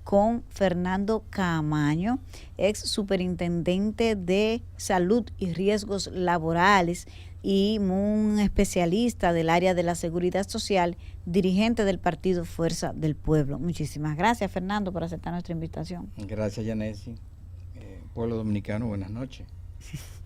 Con Fernando Camaño, ex superintendente de salud y riesgos laborales y un especialista del área de la seguridad social, dirigente del partido Fuerza del Pueblo. Muchísimas gracias, Fernando, por aceptar nuestra invitación. Gracias, Yanesi. Pueblo dominicano, buenas noches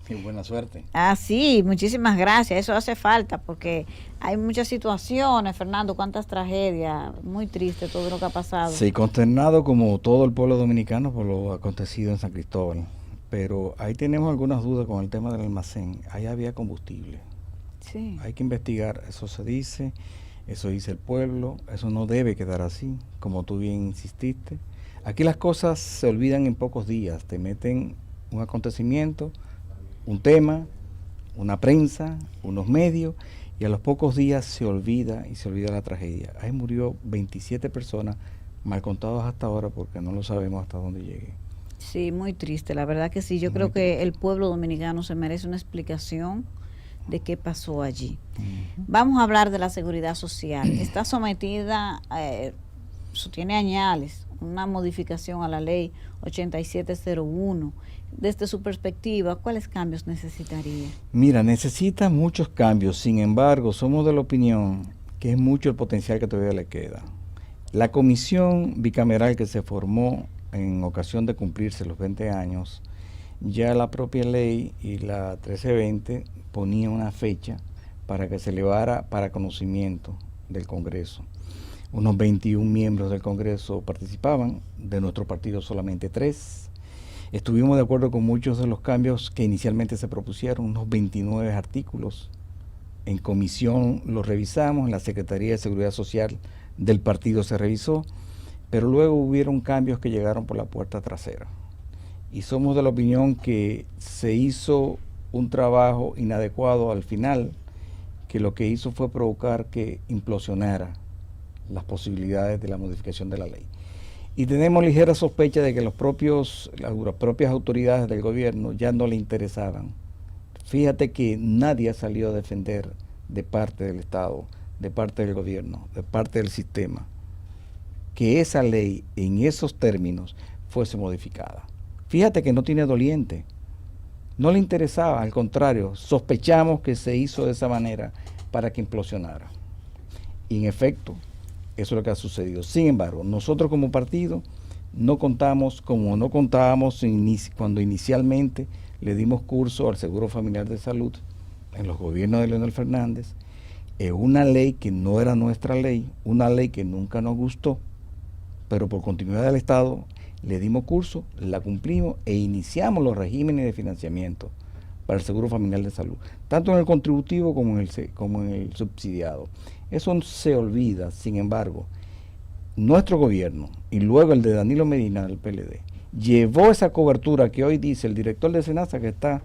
y buena suerte. Sí, muchísimas gracias. Eso hace falta porque hay muchas situaciones, Fernando, cuántas tragedias, muy triste todo lo que ha pasado. Sí, consternado como todo el pueblo dominicano por lo acontecido en San Cristóbal, pero ahí tenemos algunas dudas con el tema del almacén. Ahí había combustible. Sí. Hay que investigar, eso dice el pueblo, eso no debe quedar así, como tú bien insististe. Aquí las cosas se olvidan en pocos días, te meten un acontecimiento, un tema, una prensa, unos medios, y a los pocos días se olvida la tragedia. Ahí murió 27 personas, mal contados hasta ahora porque no lo sabemos hasta dónde llegue. Sí, muy triste, la verdad que sí. Yo creo que el pueblo dominicano se merece una explicación de qué pasó allí. Vamos a hablar de la seguridad social. Está sometida, tiene añales, una modificación a la ley 8701. Desde su perspectiva, ¿cuáles cambios necesitaría? Mira, necesita muchos cambios, sin embargo, somos de la opinión que es mucho el potencial que todavía le queda. La comisión bicameral que se formó en ocasión de cumplirse los 20 años, ya la propia ley y la 1320 ponía una fecha para que se elevara para conocimiento del Congreso. Unos 21 miembros del Congreso participaban, de nuestro partido solamente 3. Estuvimos de acuerdo con muchos de los cambios que inicialmente se propusieron, unos 29 artículos. En comisión los revisamos, en la Secretaría de Seguridad Social del partido se revisó, pero luego hubieron cambios que llegaron por la puerta trasera. Y somos de la opinión que se hizo un trabajo inadecuado al final, que lo que hizo fue provocar que implosionara las posibilidades de la modificación de la ley. Y tenemos ligera sospecha de que las propias autoridades del gobierno ya no le interesaban. Fíjate que nadie salió a defender de parte del Estado, de parte del gobierno, de parte del sistema, que esa ley en esos términos fuese modificada. Fíjate que no tiene doliente, no le interesaba, al contrario, sospechamos que se hizo de esa manera para que implosionara. Y en efecto, eso es lo que ha sucedido. Sin embargo, nosotros como partido no contábamos cuando inicialmente le dimos curso al Seguro Familiar de Salud en los gobiernos de Leonel Fernández, una ley que no era nuestra ley, una ley que nunca nos gustó, pero por continuidad del Estado le dimos curso, la cumplimos e iniciamos los regímenes de financiamiento para el Seguro Familiar de Salud, tanto en el contributivo como en el subsidiado. Eso se olvida, sin embargo, nuestro gobierno y luego el de Danilo Medina del PLD llevó esa cobertura que hoy dice el director de SENASA que está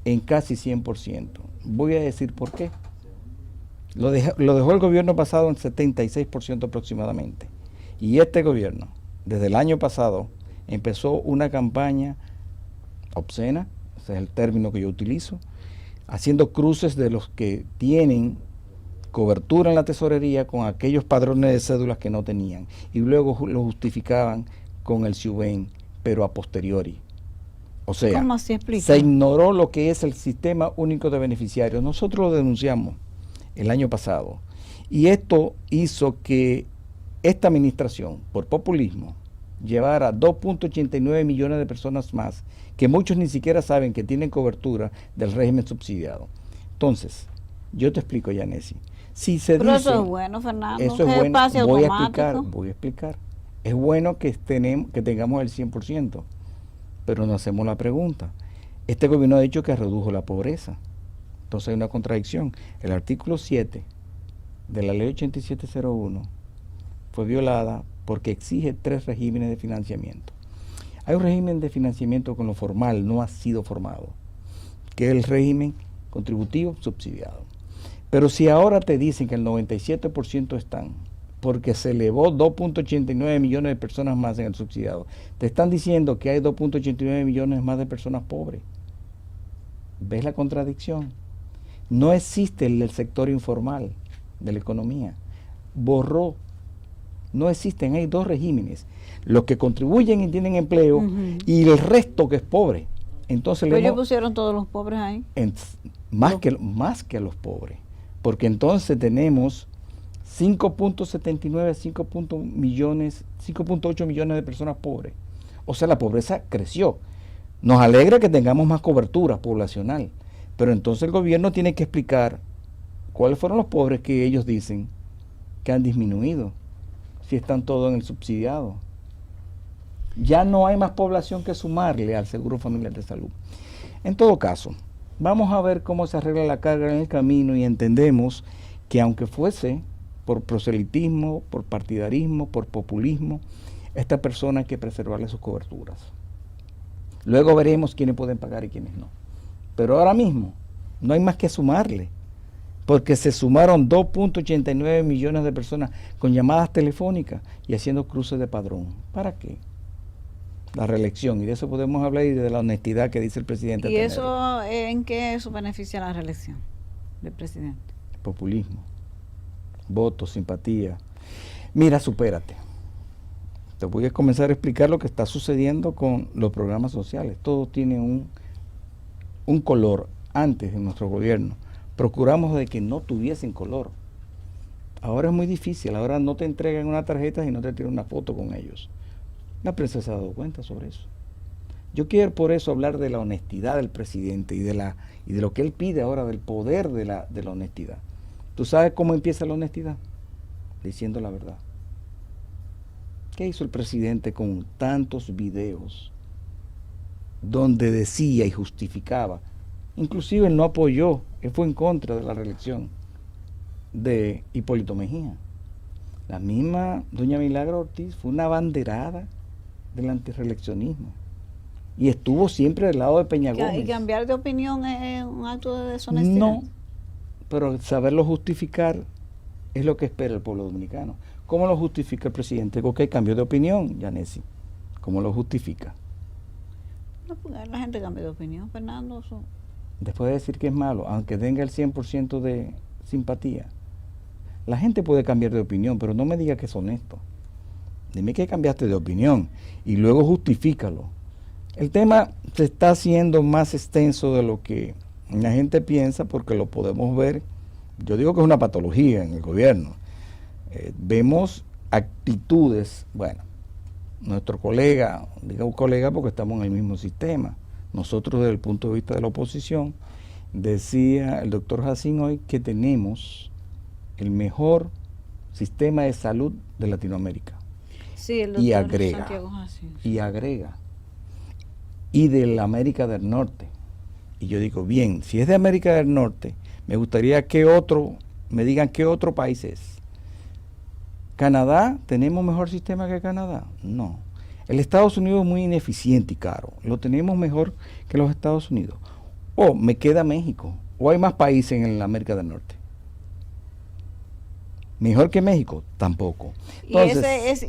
en casi 100%. Voy a decir por qué. Lo dejó el gobierno pasado en 76% aproximadamente. Y este gobierno, desde el año pasado, empezó una campaña obscena, ese es el término que yo utilizo, haciendo cruces de los que tienen cobertura en la tesorería con aquellos padrones de cédulas que no tenían y luego lo justificaban con el SIUBEN, pero a posteriori. O sea, ¿cómo se explica? Se ignoró lo que es el sistema único de beneficiarios. Nosotros lo denunciamos el año pasado y esto hizo que esta administración, por populismo, llevara 2.89 millones de personas más, que muchos ni siquiera saben que tienen cobertura del régimen subsidiado. Entonces, yo te explico, Yanesi. Si se Pero dice, eso es bueno, Fernando. eso es bueno, pase voy automático. a explicar. Es bueno que tengamos el 100%, pero nos hacemos la pregunta. Este gobierno ha dicho que redujo la pobreza. Entonces hay una contradicción. El artículo 7 de la ley 8701 fue violada porque exige 3 regímenes de financiamiento. Hay un régimen de financiamiento con lo formal no ha sido formado, que es el régimen contributivo subsidiado. Pero si ahora te dicen que el 97% están, porque se elevó 2.89 millones de personas más en el subsidiado, te están diciendo que hay 2.89 millones más de personas pobres. ¿Ves la contradicción? No existe el sector informal de la economía. Borró No existen, hay dos regímenes. Los que contribuyen y tienen empleo y el resto que es pobre. Entonces Pero ellos pusieron todos los pobres ahí. Más que los pobres. Porque entonces tenemos 5.79, 5.8 millones de personas pobres. O sea, la pobreza creció. Nos alegra que tengamos más cobertura poblacional, pero entonces el gobierno tiene que explicar cuáles fueron los pobres que ellos dicen que han disminuido, si están todos en el subsidiado. Ya no hay más población que sumarle al Seguro Familiar de Salud. En todo caso, vamos a ver cómo se arregla la carga en el camino y entendemos que aunque fuese por proselitismo, por partidarismo, por populismo, esta persona hay que preservarle sus coberturas. Luego veremos quiénes pueden pagar y quiénes no. Pero ahora mismo no hay más que sumarle, porque se sumaron 2.89 millones de personas con llamadas telefónicas y haciendo cruces de padrón. ¿Para qué? La reelección, y de eso podemos hablar, y de la honestidad que dice el presidente. ¿Y eso en qué eso beneficia la reelección del presidente? Populismo, votos, simpatía. Mira, supérate. Te voy a comenzar a explicar lo que está sucediendo con los programas sociales. Todo tiene un color. Antes, en nuestro gobierno, procuramos de que no tuviesen color. Ahora es muy difícil. Ahora no te entregan una tarjeta y no te tiran una foto con ellos. La prensa se ha dado cuenta sobre eso. Yo quiero por eso hablar de la honestidad del presidente y de lo que él pide ahora, del poder de la honestidad. ¿Tú sabes cómo empieza la honestidad? Diciendo la verdad. ¿Qué hizo el presidente con tantos videos donde decía y justificaba? Inclusive él no apoyó, él fue en contra de la reelección de Hipólito Mejía. La misma doña Milagro Ortiz fue una abanderada del antirreeleccionismo y estuvo siempre del lado de Peña Gómez. ¿Y cambiar de opinión es un acto de deshonestidad? No, pero saberlo justificar es lo que espera el pueblo dominicano. ¿Cómo lo justifica el presidente? Ok, cambio de opinión, Yanesi. ¿Cómo lo justifica? No, porque la gente cambia de opinión, Fernando. Después de decir que es malo, aunque tenga el 100% de simpatía, la gente puede cambiar de opinión, pero no me diga que es honesto. Dime que cambiaste de opinión y luego justifícalo. El tema se está haciendo más extenso de lo que la gente piensa, porque lo podemos ver. Yo digo que es una patología en el gobierno. Vemos actitudes, bueno, nuestro colega, digo colega porque estamos en el mismo sistema, nosotros desde el punto de vista de la oposición, decía el doctor Jacín hoy que tenemos el mejor sistema de salud de Latinoamérica. Sí, el doctor Santiago Jacín. Y agrega, y de la América del Norte. Y yo digo, bien, si es de América del Norte, me gustaría que me digan qué otro país es. ¿Canadá? ¿Tenemos mejor sistema que Canadá? No. El Estados Unidos es muy ineficiente y caro. ¿Lo tenemos mejor que los Estados Unidos? O me queda México. ¿O hay más países en la América del Norte? ¿Mejor que México? Tampoco. Entonces,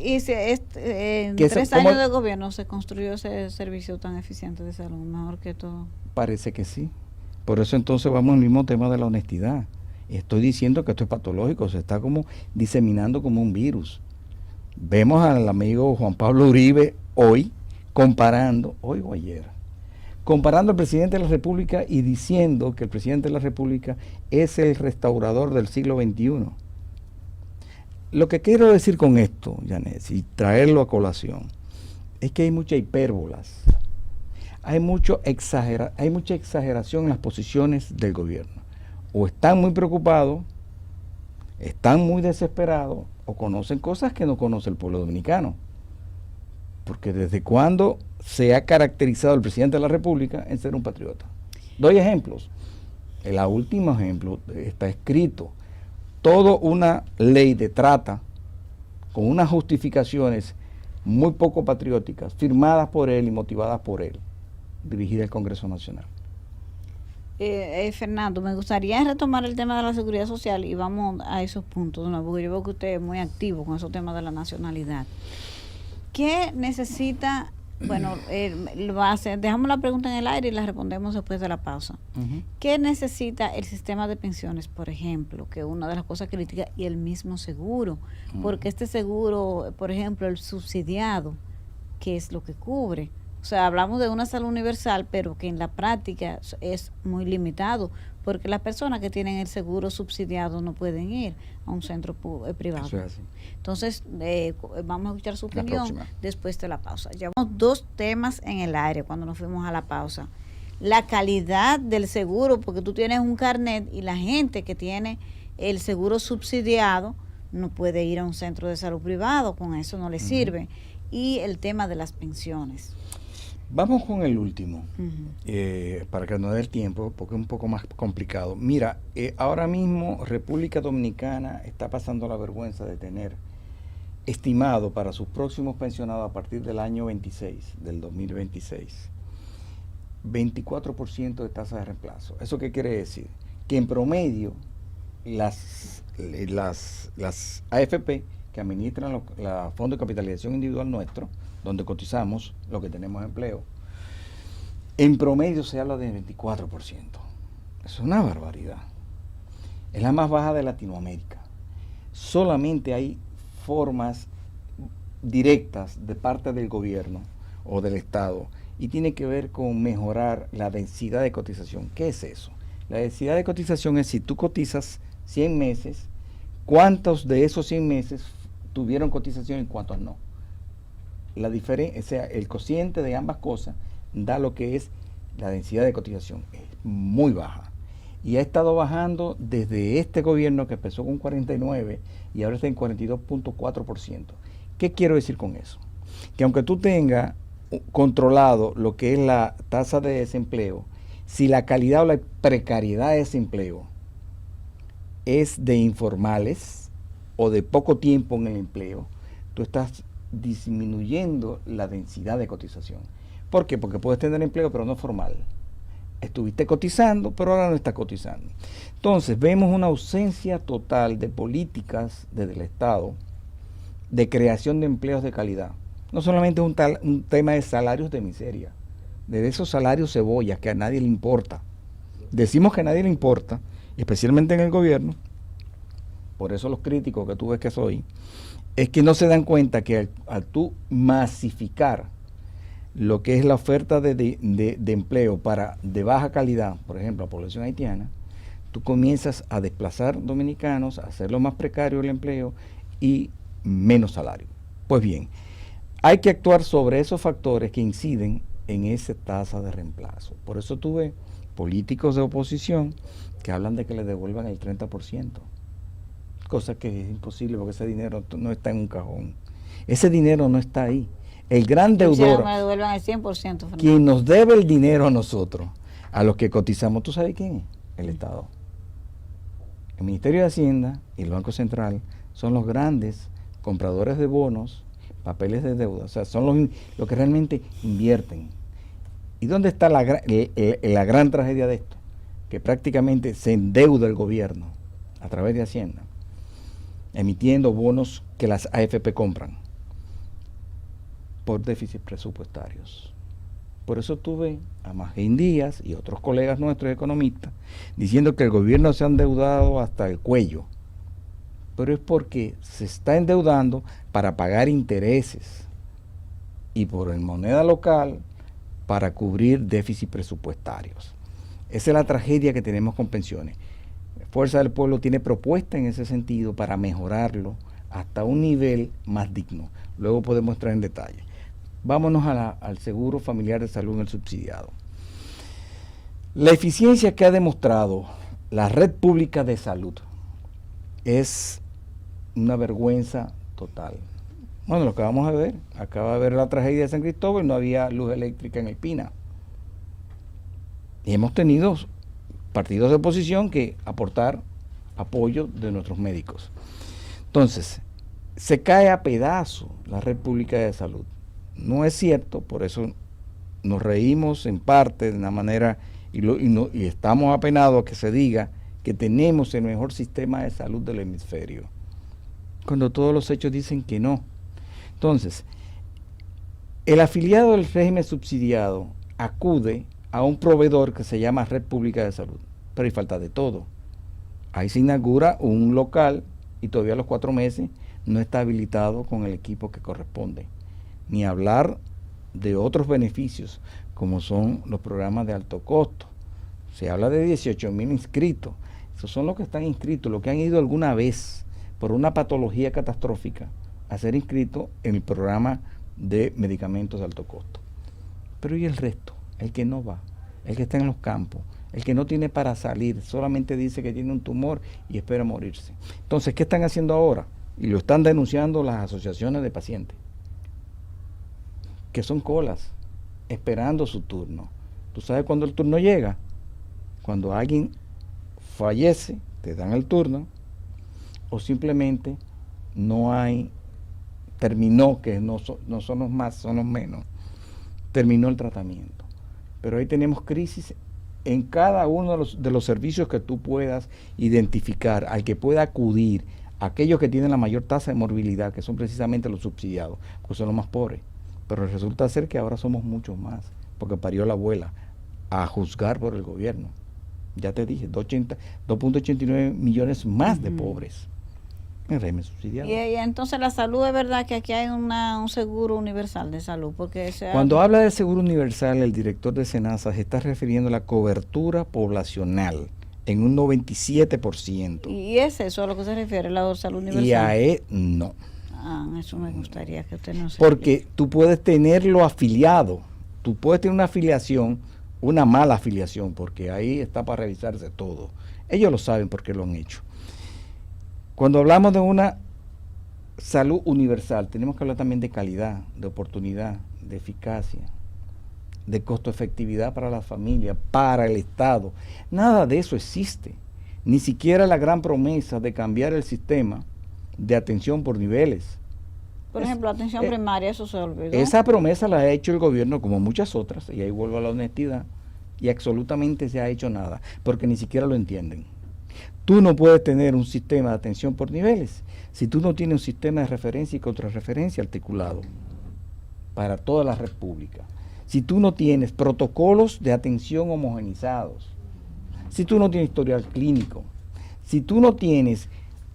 en 3 años de gobierno se construyó ese servicio tan eficiente de salud, mejor que todo. Parece que sí. Por eso entonces vamos al mismo tema de la honestidad. Estoy diciendo que esto es patológico, se está como diseminando como un virus. Vemos al amigo Juan Pablo Uribe hoy comparando, hoy o ayer, comparando al presidente de la República y diciendo que el presidente de la República es el restaurador del siglo XXI. Lo que quiero decir con esto, Yanes, y traerlo a colación, es que hay muchas hipérbolas, hay mucha exageración en las posiciones del gobierno. O están muy preocupados, están muy desesperados, o conocen cosas que no conoce el pueblo dominicano. Porque desde cuándo se ha caracterizado el presidente de la República en ser un patriota. Doy ejemplos. El último ejemplo está escrito. Toda una ley de trata con unas justificaciones muy poco patrióticas, firmadas por él y motivadas por él, dirigida al Congreso Nacional. Fernando, me gustaría retomar el tema de la seguridad social y vamos a esos puntos, ¿no? Porque yo veo que usted es muy activo con esos temas de la nacionalidad. ¿Qué necesita Bueno, dejamos la pregunta en el aire y la respondemos después de la pausa. ¿Qué necesita el sistema de pensiones, por ejemplo? Que una de las cosas críticas, y el mismo seguro, porque este seguro, por ejemplo, el subsidiado, ¿qué es lo que cubre? O sea, hablamos de una salud universal, pero que en la práctica es muy limitado, porque las personas que tienen el seguro subsidiado no pueden ir a un centro privado. Eso es así. Entonces, vamos a escuchar su opinión después de la pausa. Llevamos 2 temas en el aire cuando nos fuimos a la pausa. La calidad del seguro, porque tú tienes un carnet y la gente que tiene el seguro subsidiado no puede ir a un centro de salud privado, con eso no le sirve. Y el tema de las pensiones. Vamos con el último, para que no dé el tiempo, porque es un poco más complicado. Mira, ahora mismo República Dominicana está pasando la vergüenza de tener estimado para sus próximos pensionados a partir del año 26, del 2026, 24% de tasa de reemplazo. ¿Eso qué quiere decir? Que en promedio las AFP que administran los fondos de capitalización individual nuestro, donde cotizamos lo que tenemos empleo, en promedio se habla de 24%. Es una barbaridad. Es la más baja de Latinoamérica. Solamente hay formas directas de parte del gobierno o del Estado y tiene que ver con mejorar la densidad de cotización. ¿Qué es eso? La densidad de cotización es si tú cotizas 100 meses, ¿cuántos de esos 100 meses tuvieron cotización y cuántos no? La diferencia, o sea, el cociente de ambas cosas da lo que es la densidad de cotización. Es muy baja. Y ha estado bajando desde este gobierno que empezó con 49 y ahora está en 42.4%. ¿Qué quiero decir con eso? Que aunque tú tengas controlado lo que es la tasa de desempleo, si la calidad o la precariedad de ese empleo es de informales o de poco tiempo en el empleo, tú estás disminuyendo la densidad de cotización. ¿Por qué? Porque puedes tener empleo pero no formal. Estuviste cotizando, pero ahora no estás cotizando. Entonces, vemos una ausencia total de políticas desde el Estado de creación de empleos de calidad. No solamente es un tema de salarios de miseria, de esos salarios cebollas que a nadie le importa. Decimos que a nadie le importa, especialmente en el gobierno, por eso los críticos que tú ves que soy, es que no se dan cuenta que al tú masificar lo que es la oferta de empleo de baja calidad, por ejemplo, la población haitiana, tú comienzas a desplazar dominicanos, a hacerlo más precario el empleo y menos salario. Pues bien, hay que actuar sobre esos factores que inciden en esa tasa de reemplazo. Por eso tuve políticos de oposición que hablan de que le devuelvan el 30%, cosa que es imposible porque ese dinero no está en un cajón. Ese dinero no está ahí. El gran deudor, me devuelvan el 100%, quien nos debe el dinero a nosotros, a los que cotizamos, ¿tú sabes quién es? El Estado. El Ministerio de Hacienda y el Banco Central son los grandes compradores de bonos, papeles de deuda, o sea, son los que realmente invierten. ¿Y dónde está la gran tragedia de esto? Que prácticamente se endeuda el gobierno a través de Hacienda, emitiendo bonos que las AFP compran por déficits presupuestarios. Por eso tuve a Magín Díaz y otros colegas nuestros economistas diciendo que el gobierno se ha endeudado hasta el cuello, pero es porque se está endeudando para pagar intereses y por en moneda local para cubrir déficits presupuestarios. Esa es la tragedia que tenemos con pensiones. Fuerza del Pueblo tiene propuesta en ese sentido para mejorarlo hasta un nivel más digno. Luego podemos entrar en detalle. Vámonos al seguro familiar de salud en el subsidiado. La eficiencia que ha demostrado la red pública de salud es una vergüenza total. Bueno, lo que vamos a ver, acaba de ver la tragedia de San Cristóbal, no había luz eléctrica en el Pina. Y hemos tenido partidos de oposición que aportar apoyo de nuestros médicos. Entonces, se cae a pedazos la red pública de salud. No es cierto, por eso nos reímos en parte de una manera y estamos apenados a que se diga que tenemos el mejor sistema de salud del hemisferio, cuando todos los hechos dicen que no. Entonces, El afiliado del régimen subsidiado acude a un proveedor que se llama Red Pública de Salud, pero hay falta de todo. Ahí se inaugura un local y todavía a los 4 meses no está habilitado con el equipo que corresponde. Ni hablar de otros beneficios, como son los programas de alto costo. Se habla de 18,000 inscritos. Esos son los que están inscritos, los que han ido alguna vez por una patología catastrófica a ser inscritos en el programa de medicamentos de alto costo. Pero ¿y el resto? El que no va, el que está en los campos, el que no tiene para salir, solamente dice que tiene un tumor y espera morirse. Entonces, ¿qué están haciendo ahora? Y lo están denunciando las asociaciones de pacientes, que son colas, esperando su turno. ¿Tú sabes cuándo el turno llega? Cuando alguien fallece, te dan el turno, o simplemente no hay, terminó, que no son los más, son los menos, terminó el tratamiento. Pero ahí tenemos crisis en cada uno de los servicios que tú puedas identificar, al que pueda acudir, aquellos que tienen la mayor tasa de morbilidad, que son precisamente los subsidiados, pues son los más pobres. Pero resulta ser que ahora somos muchos más, porque parió la abuela, a juzgar por el gobierno. Ya te dije, 2.89 millones más de pobres en régimen subsidiado. Y entonces la salud, es verdad que aquí hay un seguro universal de salud, porque cuando habla del seguro universal, el director de SENASA se está refiriendo a la cobertura poblacional en un 97%. ¿Y es eso a lo que se refiere la salud universal? Y a no. Eso me gustaría que usted no se... Porque tú puedes tenerlo afiliado, tú puedes tener una afiliación, una mala afiliación, porque ahí está para revisarse todo. Ellos lo saben porque lo han hecho. Cuando hablamos de una salud universal, tenemos que hablar también de calidad, de oportunidad, de eficacia, de costo-efectividad para la familia, para el Estado. Nada de eso existe. Ni siquiera la gran promesa de cambiar el sistema de atención por niveles. Por ejemplo, atención primaria, eso se olvidó. Esa promesa la ha hecho el gobierno como muchas otras, y ahí vuelvo a la honestidad, y absolutamente se ha hecho nada, porque ni siquiera lo entienden. Tú no puedes tener un sistema de atención por niveles si tú no tienes un sistema de referencia y contrarreferencia articulado para toda la república. Si tú no tienes protocolos de atención homogenizados, si tú no tienes historial clínico, si tú no tienes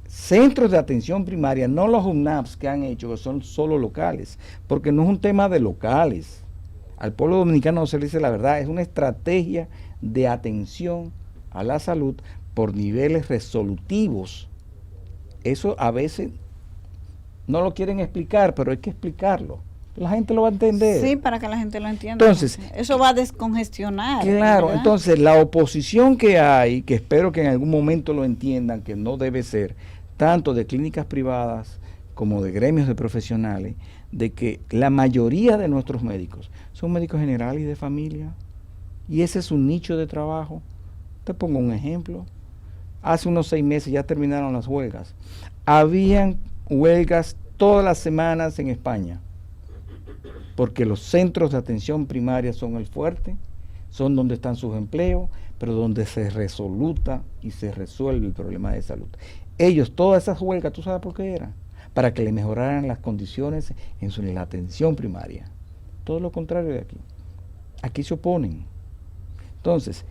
centros de atención primaria, no los UNAPs que han hecho, que son solo locales, porque no es un tema de locales. Al pueblo dominicano no se le dice la verdad, es una estrategia de atención a la salud por niveles resolutivos. Eso a veces no lo quieren explicar, pero hay que explicarlo. La gente lo va a entender. Sí, para que la gente lo entienda. Entonces, eso va a descongestionar. Claro, ¿verdad? entonces la oposición que hay, que espero que en algún momento lo entiendan, que no debe ser, tanto de clínicas privadas como de gremios de profesionales, de que la mayoría de nuestros médicos son médicos generales y de familia, y ese es un nicho de trabajo. Te pongo un ejemplo. Hace unos 6 meses ya terminaron las huelgas. Habían huelgas todas las semanas en España, porque los centros de atención primaria son el fuerte, son donde están sus empleos, pero donde se resoluta y se resuelve el problema de salud. Ellos, todas esas huelgas, ¿tú sabes por qué eran? Para que le mejoraran las condiciones en la atención primaria. Todo lo contrario de aquí. Aquí se oponen. Entonces,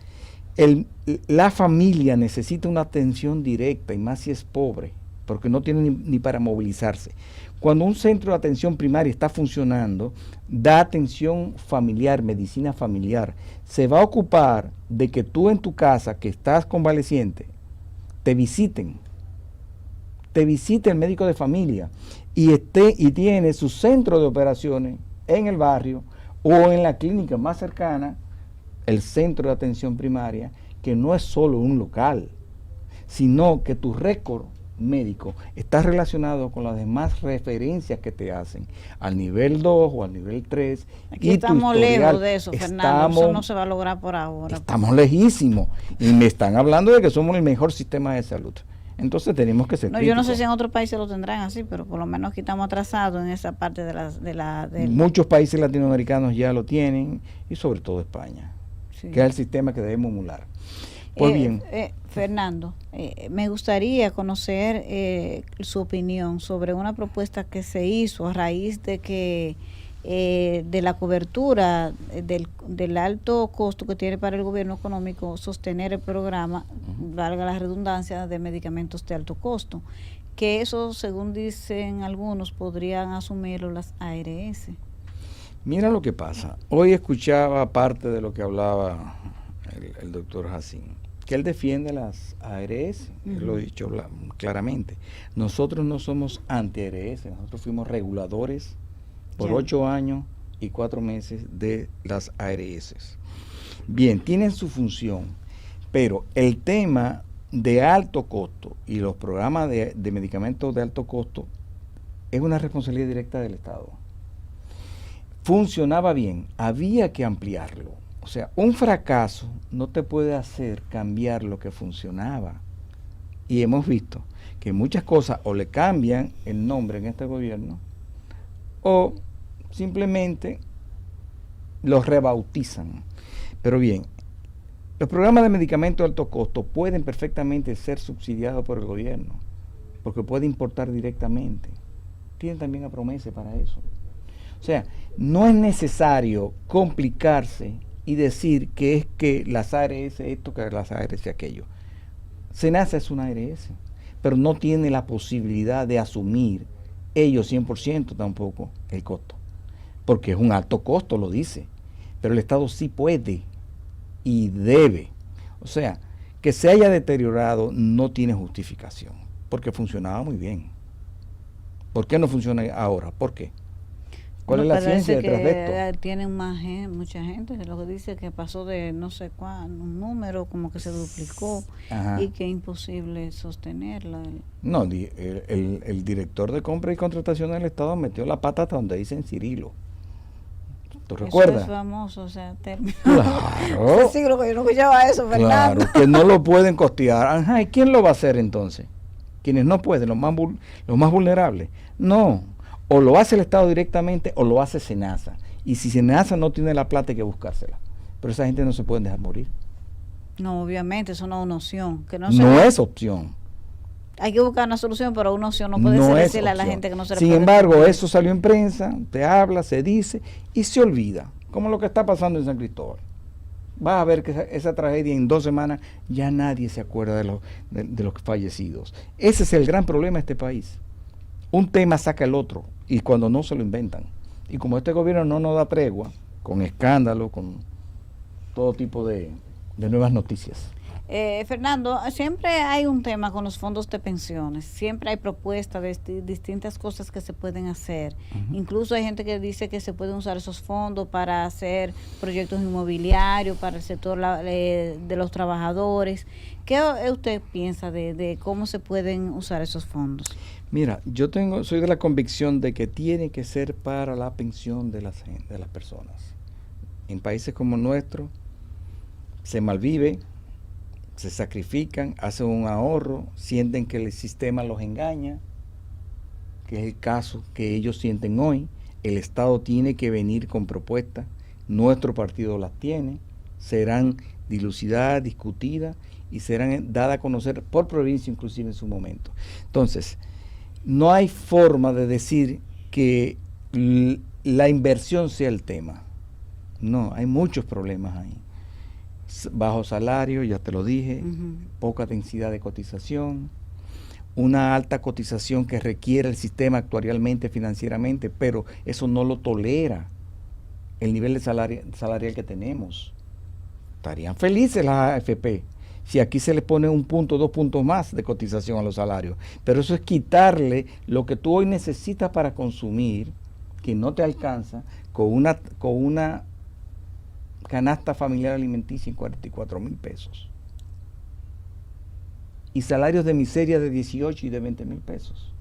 la familia necesita una atención directa, y más si es pobre, porque no tiene ni para movilizarse. Cuando un centro de atención primaria está funcionando, da atención familiar, medicina familiar, se va a ocupar de que tú en tu casa, que estás convaleciente, te visite el médico de familia y tiene su centro de operaciones en el barrio o en la clínica más cercana, el centro de atención primaria, que no es solo un local, sino que tu récord médico está relacionado con las demás referencias que te hacen al nivel 2 o al nivel 3. Aquí estamos lejos de eso, Fernando. Eso no se va a lograr por ahora. Estamos lejísimos. Y me están hablando de que somos el mejor sistema de salud. Entonces tenemos que ser críticos. Yo no sé si en otros países lo tendrán así, pero por lo menos aquí estamos atrasados en esa parte de muchos países latinoamericanos ya lo tienen, y sobre todo España, sí, que es el sistema que debemos emular. Pues bien. Fernando, me gustaría conocer su opinión sobre una propuesta que se hizo a raíz de que de la cobertura del alto costo que tiene para el gobierno económico sostener el programa, valga la redundancia, de medicamentos de alto costo, que eso, según dicen algunos, podrían asumirlo las ARS. Mira lo que pasa. Hoy escuchaba parte de lo que hablaba el doctor Jacín, que él defiende las ARS, él lo ha dicho claramente. Nosotros no somos anti-ARS, nosotros fuimos reguladores por 8 años y 4 meses de las ARS. Bien, tienen su función, pero el tema de alto costo y los programas de medicamentos de alto costo es una responsabilidad directa del Estado. Funcionaba bien, había que ampliarlo. O sea, un fracaso no te puede hacer cambiar lo que funcionaba. Y hemos visto que muchas cosas o le cambian el nombre en este gobierno o simplemente los rebautizan. Pero bien, los programas de medicamentos de alto costo pueden perfectamente ser subsidiados por el gobierno, porque puede importar directamente. Tienen también a Promese para eso. O sea, no es necesario complicarse y decir que es que las ARS esto, que las ARS aquello. SENASA es una ARS, pero no tiene la posibilidad de asumir ellos 100% tampoco el costo, porque es un alto costo, lo dice, pero el Estado sí puede y debe. O sea, que se haya deteriorado no tiene justificación, porque funcionaba muy bien. ¿Por qué no funciona ahora? ¿Por qué? ¿Cuál es la ciencia detrás de esto? Tienen mucha gente, lo que dice que pasó de no sé cuánto, un número como que se duplicó. Ajá. Y que es imposible sostenerla. No, el director de compra y contratación del Estado metió la pata hasta donde dicen Cirilo. ¿Tú recuerdas? Eso es famoso, o sea, claro. Hace siglo que yo no escuchaba eso, Fernando. Claro, que no lo pueden costear. Ajá, ¿y quién lo va a hacer entonces? Quienes no pueden, los más vulnerables. No. O lo hace el Estado directamente o lo hace SENASA. Y si SENASA no tiene la plata hay que buscársela. Pero esa gente no se puede dejar morir. No, obviamente, eso no es una opción. Que no es opción. Hay que buscar una solución, pero una opción no puede ser decirle a la gente que no se le Sin puede embargo, cumplir. eso salió en prensa, te habla, se dice y se olvida. Como lo que está pasando en San Cristóbal. Vas a ver que esa tragedia en 2 semanas ya nadie se acuerda de los fallecidos. Ese es el gran problema de este país. Un tema saca el otro y cuando no se lo inventan. Y como este gobierno no nos da tregua, con escándalo, con todo tipo de nuevas noticias. Fernando, siempre hay un tema con los fondos de pensiones, siempre hay propuestas de distintas cosas que se pueden hacer. Incluso hay gente que dice que se pueden usar esos fondos para hacer proyectos inmobiliarios, para el sector de los trabajadores. ¿Qué usted piensa de cómo se pueden usar esos fondos? Mira, soy de la convicción de que tiene que ser para la pensión de las personas. En países como el nuestro se malvive, se sacrifican, hacen un ahorro, sienten que el sistema los engaña, que es el caso que ellos sienten hoy. El Estado tiene que venir con propuestas, nuestro partido las tiene, serán dilucidadas, discutidas y serán dadas a conocer por provincia inclusive en su momento. Entonces, no hay forma de decir que la inversión sea el tema. No, hay muchos problemas ahí. Bajo salario, ya te lo dije, poca densidad de cotización, una alta cotización que requiere el sistema actuarialmente, financieramente, pero eso no lo tolera el nivel de salarial que tenemos. Estarían felices las AFP si aquí se le pone 1 punto, 2 puntos más de cotización a los salarios, pero eso es quitarle lo que tú hoy necesitas para consumir, que no te alcanza, con una canasta familiar alimenticia en 44,000 pesos. Y salarios de miseria de 18 y de 20,000 pesos.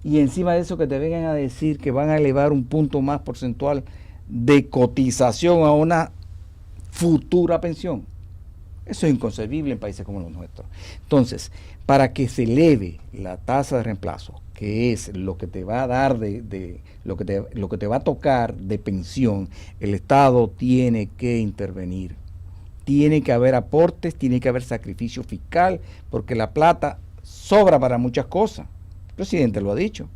Y encima de eso que te vengan a decir que van a elevar 1 punto más porcentual de cotización a una futura pensión. Eso es inconcebible en países como los nuestros. Entonces, para que se eleve la tasa de reemplazo, que es lo que te va a dar lo que te va a tocar de pensión, el Estado tiene que intervenir. Tiene que haber aportes, tiene que haber sacrificio fiscal, porque la plata sobra para muchas cosas. El presidente lo ha dicho.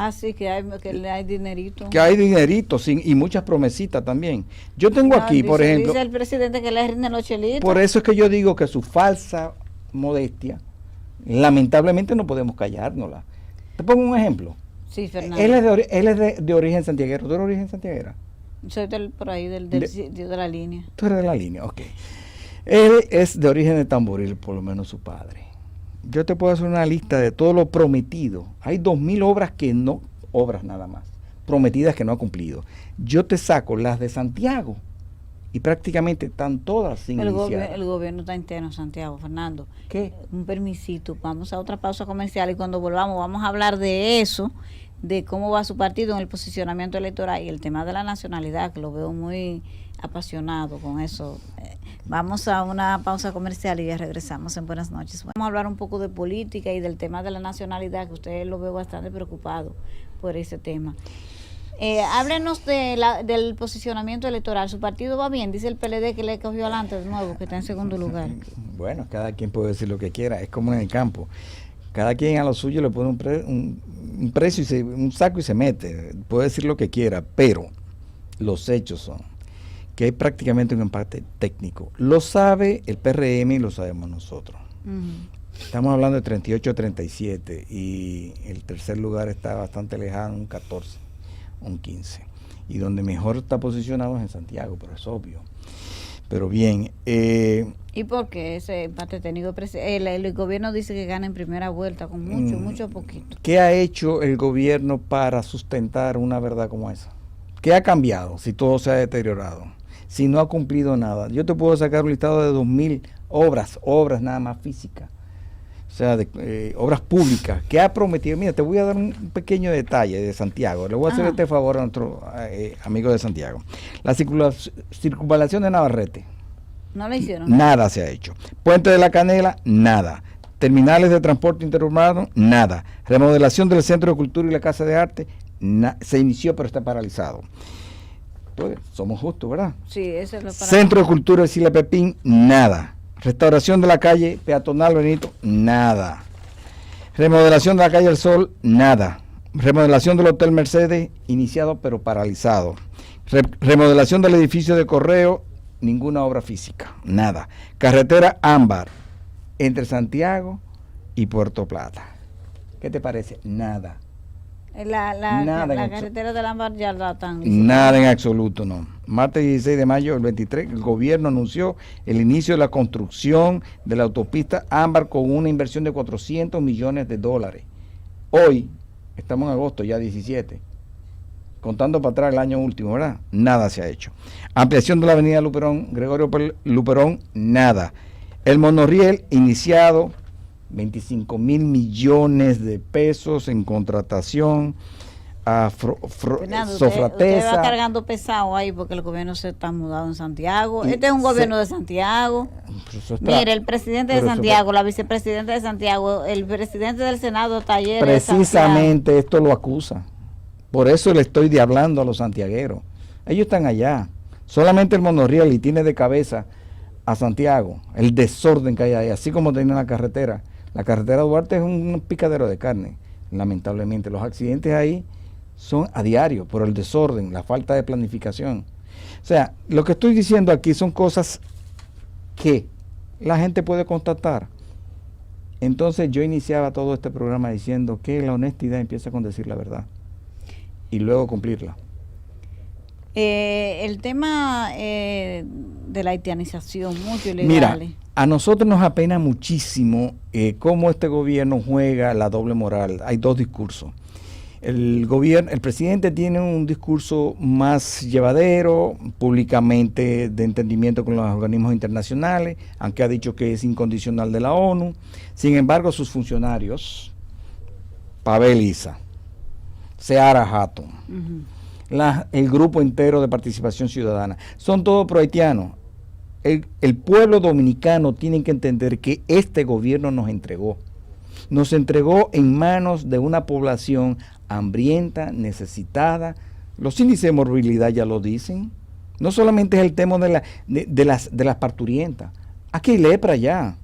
Ah, sí, que le hay dinerito. Que hay dinerito y muchas promesitas también. Yo tengo No, aquí, por ejemplo, dice el presidente que le rinden los chelitos. por eso es que yo digo que su falsa modestia, lamentablemente no podemos callárnosla. Te pongo un ejemplo. Sí, Fernando. Él es de origen santiaguero. ¿Tú eres de origen santiaguera? Soy por ahí, del sitio de la línea. Tú eres de la línea, ok. Él es de origen de Tamboril, por lo menos su padre. Yo te puedo hacer una lista de todo lo prometido. Hay 2000 obras que no, obras nada más, prometidas que no ha cumplido. Yo te saco las de Santiago y prácticamente están todas sin iniciar. El gobierno está interno, Santiago, Fernando. ¿Qué? Un permisito, vamos a otra pausa comercial y cuando volvamos vamos a hablar de eso, de cómo va su partido en el posicionamiento electoral y el tema de la nacionalidad, que lo veo muy apasionado con eso. Vamos a una pausa comercial y ya regresamos en Buenas Noches. Vamos a hablar un poco de política y del tema de la nacionalidad, que usted lo veo bastante preocupado por ese tema. Háblenos del posicionamiento electoral. ¿Su partido va bien? Dice el PLD que le cogió adelante de nuevo, que está en segundo lugar. Bueno, cada quien puede decir lo que quiera, es como en el campo. Cada quien a lo suyo le pone un precio, un saco y se mete. Puede decir lo que quiera, pero los hechos son que hay prácticamente un empate técnico. Lo sabe el PRM y lo sabemos nosotros. Estamos hablando de 38 a 37 y el tercer lugar está bastante lejano, un 14, un 15. Y donde mejor está posicionado es en Santiago, pero es obvio. Pero bien. ¿Y por qué ese empate técnico? El gobierno dice que gana en primera vuelta con mucho poquito. ¿Qué ha hecho el gobierno para sustentar una verdad como esa? ¿Qué ha cambiado si todo se ha deteriorado? Si no ha cumplido nada. Yo te puedo sacar un listado de 2000 obras nada más físicas. O sea, de obras públicas que ha prometido. Mira, te voy a dar un pequeño detalle de Santiago. Le voy a hacer este favor a nuestro amigo de Santiago. La circunvalación de Navarrete. ¿No la hicieron? Nada se ha hecho. Puente de la Canela, nada. Terminales de transporte interurbano, nada. Remodelación del Centro de Cultura y la Casa de Arte, se inició pero está paralizado. Entonces, somos justos, ¿verdad? Sí, ese es lo para... Centro de Cultura de Sila Pepín, nada. Restauración de la calle Peatonal Benito, nada. Remodelación de la calle El Sol, nada. Remodelación del Hotel Mercedes, iniciado pero paralizado. Remodelación del edificio de correo, ninguna obra física, nada. Carretera Ámbar, entre Santiago y Puerto Plata. ¿Qué te parece? Nada. La carretera del Ámbar ya la están. Nada en absoluto, no. Martes 16 de mayo del 23, el gobierno anunció el inicio de la construcción de la autopista Ámbar con una inversión de $400 millones. Hoy, estamos en agosto, ya 17. Contando para atrás el año último, ¿verdad? Nada se ha hecho. Ampliación de la avenida Luperón, Gregorio Luperón, nada. El monorriel iniciado, 25,000 millones de pesos en contratación a Fernando, Sofratesa. Usted va cargando pesado ahí porque el gobierno se está mudado en Santiago. Este es un gobierno de Santiago. Mire, el presidente de Santiago, la vicepresidenta de Santiago, el presidente del Senado, Taller. Precisamente esto lo acusa. Por eso le estoy hablando a los santiagueros. Ellos están allá. Solamente el monorriel y tiene de cabeza a Santiago, el desorden que hay ahí, así como tiene la carretera. La carretera Duarte es un picadero de carne, lamentablemente. Los accidentes ahí son a diario por el desorden, la falta de planificación. O sea, lo que estoy diciendo aquí son cosas que la gente puede constatar. Entonces yo iniciaba todo este programa diciendo que la honestidad empieza con decir la verdad y luego cumplirla. El tema de la haitianización, mucho ilegal. Mira, a nosotros nos apena muchísimo cómo este gobierno juega la doble moral. Hay dos discursos. El presidente tiene un discurso más llevadero, públicamente de entendimiento con los organismos internacionales, aunque ha dicho que es incondicional de la ONU. Sin embargo, sus funcionarios, Pavel Issa, Seara Hatton, el grupo entero de Participación Ciudadana, son todos pro-haitianos. El pueblo dominicano tiene que entender que este gobierno nos entregó en manos de una población hambrienta, necesitada. Los índices de morbilidad ya lo dicen. No solamente es el tema de las parturientas. Aquí hay lepra ya.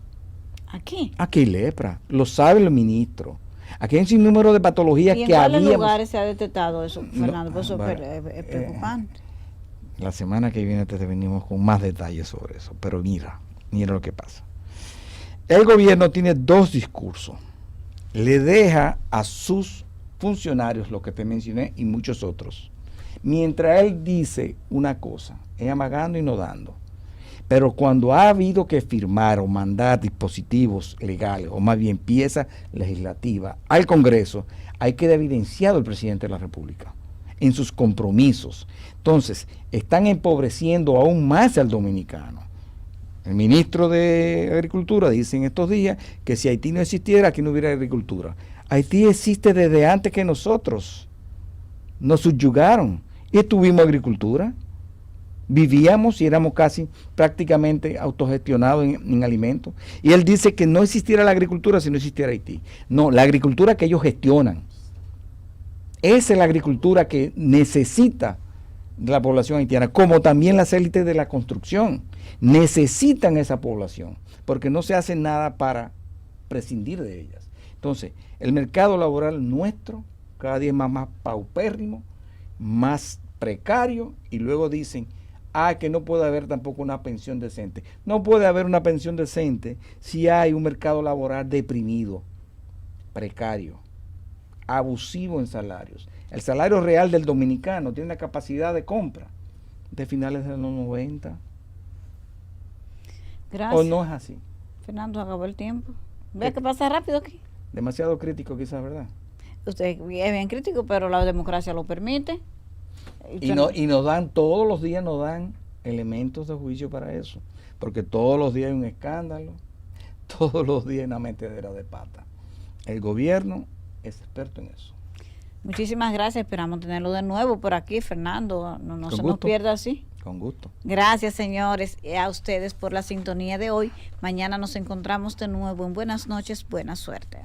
¿Aquí? Aquí hay lepra. Lo sabe el ministro. Aquí hay un sinnúmero de patologías ¿Y en que cuáles habíamos... lugares se ha detectado eso, Fernando? Pues eso bueno, es preocupante. La semana que viene te venimos con más detalles sobre eso, pero mira lo que pasa. El gobierno tiene dos discursos. Le deja a sus funcionarios, lo que te mencioné, y muchos otros. Mientras él dice una cosa, es amagando y no dando. Pero cuando ha habido que firmar o mandar dispositivos legales, o más bien piezas legislativas al Congreso, hay que evidenciado el presidente de la República en sus compromisos. Entonces, están empobreciendo aún más al dominicano. El ministro de Agricultura dice en estos días que si Haití no existiera, aquí no hubiera agricultura. Haití existe desde antes que nosotros. Nos subyugaron y tuvimos agricultura. Vivíamos y éramos casi prácticamente autogestionados en alimentos. Y él dice que no existiera la agricultura si no existiera Haití. No, la agricultura que ellos gestionan. Esa es la agricultura que necesita la población haitiana, como también las élites de la construcción. Necesitan esa población, porque no se hace nada para prescindir de ellas. Entonces, el mercado laboral nuestro cada día es más paupérrimo, más precario, y luego dicen, que no puede haber tampoco una pensión decente. No puede haber una pensión decente si hay un mercado laboral deprimido, precario, abusivo en salarios. El salario real del dominicano tiene la capacidad de compra de finales de los 90. Gracias. ¿O no es así? Fernando, acabó el tiempo. Vea que pasa rápido aquí. Demasiado crítico quizás, ¿verdad? Usted es bien crítico, pero la democracia lo permite. Y nos dan, todos los días nos dan elementos de juicio para eso. Porque todos los días hay un escándalo, todos los días hay una metedera de pata. El gobierno es experto en eso. Muchísimas gracias, esperamos tenerlo de nuevo por aquí, Fernando. No se nos pierda así. Con gusto. Gracias, señores, y a ustedes por la sintonía de hoy. Mañana nos encontramos de nuevo en Buenas noches, buena suerte.